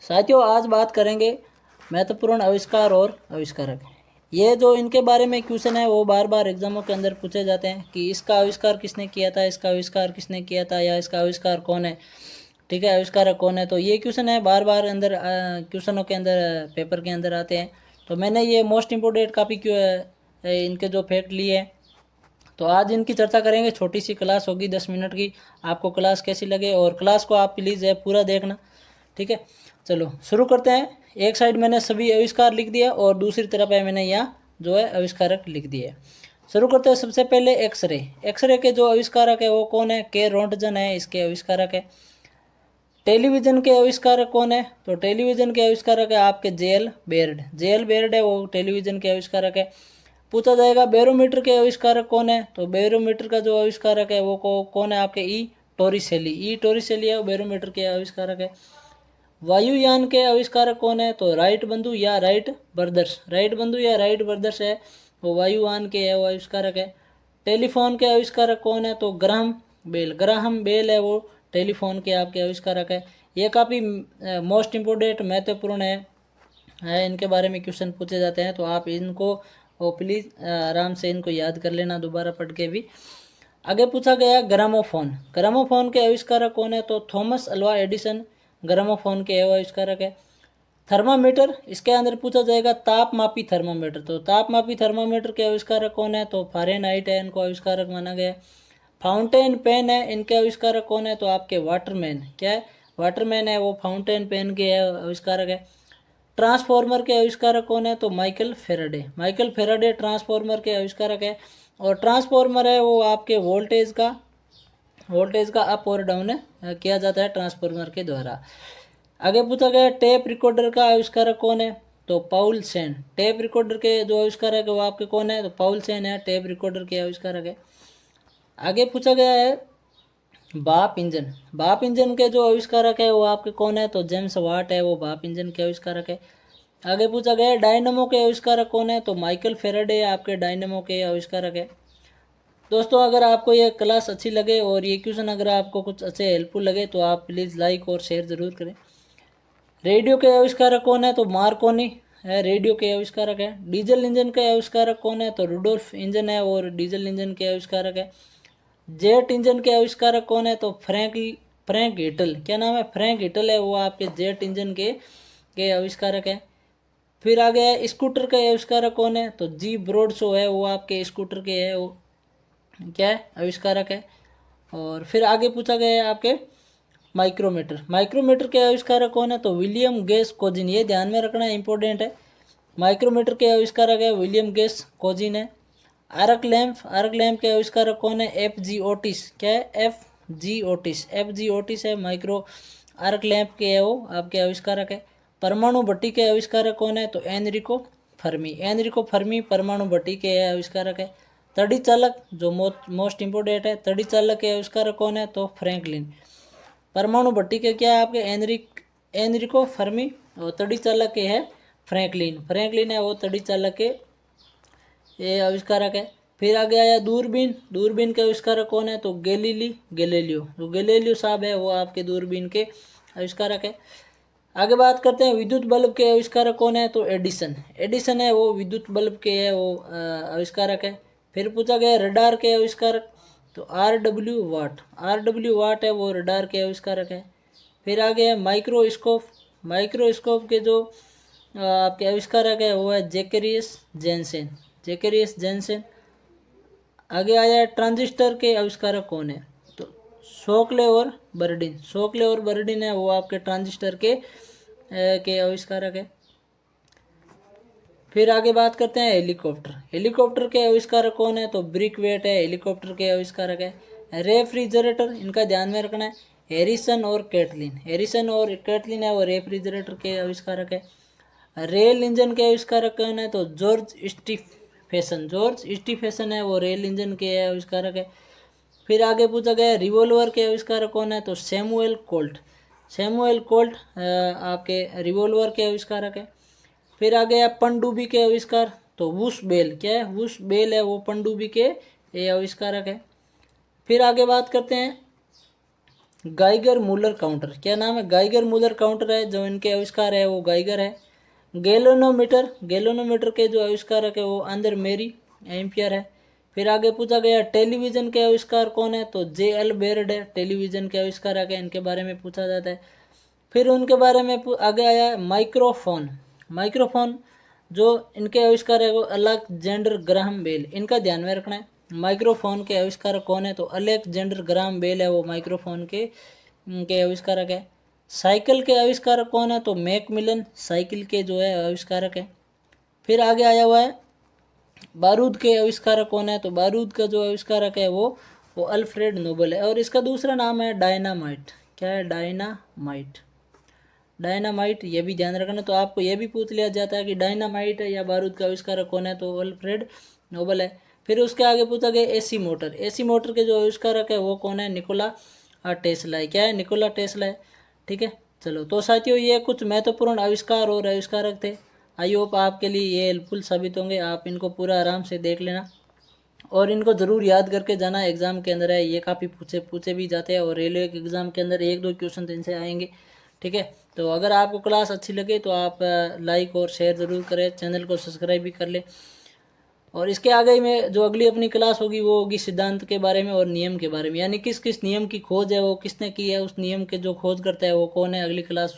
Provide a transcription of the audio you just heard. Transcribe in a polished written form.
साथियों, आज बात करेंगे महत्वपूर्ण आविष्कार और आविष्कारक। ये जो इनके बारे में क्वेश्चन है वो बार बार एग्जामों के अंदर पूछे जाते हैं कि इसका आविष्कार किसने किया था, इसका आविष्कार किसने किया था, या इसका आविष्कार कौन है। ठीक है, आविष्कारक कौन है। तो ये क्वेश्चन है बार बार अंदर क्वेश्चनों के अंदर पेपर के अंदर आते हैं। तो मैंने ये मोस्ट इम्पोर्टेंट काफ़ी इनके जो फैक्ट लिए हैं, तो आज इनकी चर्चा करेंगे। छोटी सी क्लास होगी 10 मिनट की। आपको क्लास कैसी लगे, और क्लास को आप प्लीज़ पूरा देखना। ठीक है, चलो शुरू करते हैं। एक साइड मैंने सभी आविष्कार लिख दिया और दूसरी तरफ है मैंने यहाँ जो है आविष्कारक लिख दिए। शुरू करते हैं। सबसे पहले एक्सरे। एक्सरे के जो आविष्कारक है वो कौन है? के रोंटगन है इसके आविष्कारक है। टेलीविज़न के आविष्कारक कौन है? तो टेलीविज़न के आविष्कारक है आपके जेएल बेयर्ड। जेएल बेयर्ड है वो टेलीविज़न के आविष्कारक है। पूछा जाएगा बैरोमीटर के आविष्कारक कौन है? तो बैरोमीटर का जो आविष्कारक है वो कौन है? आपके ई टोरिसेली। ई टोरिसेली है वो बैरोमीटर के आविष्कारक है। वायुयान के आविष्कारक कौन है? तो राइट बंधु या राइट ब्रदर्स। राइट बंधु या राइट ब्रदर्स है वो वायुयान के है वो आविष्कारक है। टेलीफोन के आविष्कारक कौन है? तो ग्राहम बेल। ग्राहम बेल है वो टेलीफोन के आपके आविष्कारक है। ये काफ़ी मोस्ट इम्पोर्टेंट महत्वपूर्ण है, इनके बारे में क्वेश्चन पूछे जाते हैं। तो आप इनको प्लीज़ आराम से इनको याद कर लेना दोबारा पढ़ के भी। आगे पूछा गया ग्रामोफोन। ग्रामोफोन के आविष्कारक कौन है? तो थॉमस अल्वा एडिसन ग्रामोफोन के आविष्कारक है। थर्मामीटर, इसके अंदर पूछा जाएगा तापमापी थर्मामीटर। तो तापमापी थर्मामीटर के आविष्कारक कौन है? तो फारेनहाइट है इनको आविष्कारक माना गया। फाउंटेन पेन है इनके आविष्कारक कौन है? तो आपके वाटरमैन। क्या है? वाटरमैन है वो फाउंटेन पेन के आविष्कारक है। ट्रांसफॉर्मर के आविष्कारक कौन है? तो Michael Faraday. Michael Faraday transformer के आविष्कारक है। और ट्रांसफॉर्मर है वो आपके वोल्टेज का अप और डाउन किया जाता है ट्रांसफॉर्मर के द्वारा। आगे पूछा गया टेप रिकॉर्डर का आविष्कारक कौन है? तो पाउल सेन। टेप रिकॉर्डर के जो आविष्कारक है वो आपके कौन है? तो पाउल सेन है टेप रिकॉर्डर के आविष्कारक है। आगे पूछा गया है भाप इंजन। भाप इंजन के जो आविष्कारक है वो आपके कौन है? तो जेम्स वाट है वो भाप इंजन के आविष्कारक है। आगे पूछा गया डायनामो के आविष्कारक कौन है? तो माइकल फेराडे आपके डायनामो के आविष्कारक है। दोस्तों, अगर आपको ये क्लास अच्छी लगे और ये क्वेश्चन अगर आपको कुछ अच्छे हेल्पफुल लगे तो आप प्लीज़ लाइक और शेयर ज़रूर करें। रेडियो के आविष्कारक कौन है? तो मार्कोनी है रेडियो के आविष्कारक है। डीजल इंजन के आविष्कारक कौन है? तो रुडोल्फ इंजन है और डीजल इंजन के आविष्कारक है। जेट इंजन के आविष्कारक कौन है? तो फ्रैंक हिटल। क्या नाम है? फ्रैंक हिटल है वो आपके जेट इंजन के आविष्कारक है। फिर आ गया स्कूटर के आविष्कारक कौन है? तो जी ब्रॉड शो है वो आपके स्कूटर के है वो क्या है? आविष्कारक है। और फिर आगे पूछा गया है आपके माइक्रोमीटर। माइक्रोमीटर के आविष्कारक कौन है? तो विलियम गेस कोजिन। ये ध्यान में रखना इंपॉर्टेंट है। माइक्रोमीटर के आविष्कारक है विलियम गेस कोजिन है। Arc lamp. आर्क लैंप के आविष्कारक कौन है? F G Otis. क्या है? F G Otis. F G Otis है माइक्रो आर्क लैंप के है वो आपके आविष्कारक है। परमाणु भट्टी के आविष्कारक कौन है? तो एनरिको फर्मी। एनरिको फर्मी परमाणु भट्टी के आविष्कारक है। तड़ी चालक जो मोस्ट इम्पोर्टेंट है, तड़ी चालक के आविष्कारक कौन है? तो फ्रैंकलिन। परमाणु भट्टी के क्या है आपके? Enrico Fermi. और तड़ी चालक के है फ्रैंकलिन। फ्रैंकलिन है वो तड़ी चालक के ये आविष्कारक है। फिर आगे आया दूरबीन। दूरबीन के आविष्कारक कौन है? तो गैलीलियो। जो गैलीलियो साहब है वो आपके दूरबीन के आविष्कारक है। आगे बात करते हैं विद्युत बल्ब के आविष्कारक कौन है? तो एडिसन। एडिसन है वो विद्युत बल्ब के है वो आविष्कारक है। फिर पूछा गया रडार के आविष्कारक। तो आर डब्ल्यू वाट। आर डब्ल्यू वाट है वो रडार के आविष्कारक है। फिर आगे है माइक्रोस्कोप। माइक्रोस्कोप के जो आपके आविष्कारक है वो है जैकरियस जेनसेन। जैकरियस जेनसेन। आगे आया है ट्रांजिस्टर के आविष्कारक कौन है? तो शोकले और बर्डिन। शोकले और बर्डिन है वो आपके ट्रांजिस्टर के आविष्कारक है। फिर आगे बात करते हैं हेलीकॉप्टर। हेलीकॉप्टर के आविष्कारक कौन है? तो ब्रिकवेट है हेलीकॉप्टर के आविष्कारक है। रेफ्रिजरेटर, इनका ध्यान में रखना है, हैरिसन और कैटलिन। हैरिसन और कैटलिन है वो रेफ्रिजरेटर के आविष्कारक है। रेल इंजन के आविष्कारक कौन है? तो जॉर्ज स्टीफेसन। जॉर्ज स्टीफेसन है वो रेल इंजन के आविष्कारक है। फिर आगे पूछा गया रिवॉल्वर के आविष्कारक कौन है? तो सैमुअल कोल्ट। सैमुअल कोल्ट आपके रिवॉल्वर के आविष्कारक है। फिर आ गया पनडुब्बी के आविष्कार। तो वुश बेल। क्या है? वुश बेल है वो पनडुब्बी के ये आविष्कारक है। फिर आगे बात करते हैं गाइगर मूलर काउंटर, क्या नाम है? गाइगर मूलर काउंटर है, जो इनके आविष्कार है वो गाइगर है। गैलोनोमीटर, गैलोनोमीटर के जो आविष्कारक है वो अंदर मेरी एम्पियर है। फिर आगे पूछा गया टेलीविज़न के आविष्कार कौन है? तो J.L. बेयर्ड है, टेलीविज़न के आविष्कारक है, इनके बारे में पूछा जाता है। फिर उनके बारे में आगे आया है माइक्रोफोन, माइक्रोफोन जो इनके आविष्कार है वो अलेक्जेंडर ग्राहम बेल, इनका ध्यान में रखना है। माइक्रोफोन के आविष्कारक कौन है? तो अलेक्जेंडर ग्राहम बेल है वो माइक्रोफोन के आविष्कारक है। साइकिल के आविष्कारक कौन है? तो मैकमिलन साइकिल के जो है आविष्कारक है। फिर आगे आया हुआ है बारूद के आविष्कारक कौन है? तो बारूद का जो आविष्कारक है वो अल्फ्रेड नोबल है, और इसका दूसरा नाम है डायनामाइट। क्या है? डायनामाइट, डायनामाइट, ये भी ध्यान रखना। तो आपको ये भी पूछ लिया जाता है कि डायनामाइट है या बारूद का आविष्कारक कौन है? तो अल्फ्रेड नोबल है। फिर उसके आगे पूछा गया एसी मोटर, एसी मोटर के जो आविष्कारक है वो कौन है? निकोला टेस्ला है। क्या है? निकोला टेस्ला है। ठीक है, चलो तो साथियों ये कुछ महत्वपूर्ण आविष्कार और आविष्कारक थे। आई होप आपके लिए ये हेल्पफुल साबित होंगे, आप इनको पूरा आराम से देख लेना और इनको ज़रूर याद करके जाना। एग्ज़ाम के अंदर है ये, काफ़ी पूछे भी जाते हैं, और रेलवे के एग्ज़ाम के अंदर 1-2 क्वेश्चन इनसे आएंगे। ठीक है, तो अगर आपको क्लास अच्छी लगे तो आप लाइक और शेयर ज़रूर करें, चैनल को सब्सक्राइब भी कर लें। और इसके आगे में जो अगली अपनी क्लास होगी वो होगी सिद्धांत के बारे में और नियम के बारे में, यानी किस किस नियम की खोज है, वो किसने की है, उस नियम के जो खोज करता है वो कौन है, अगली क्लास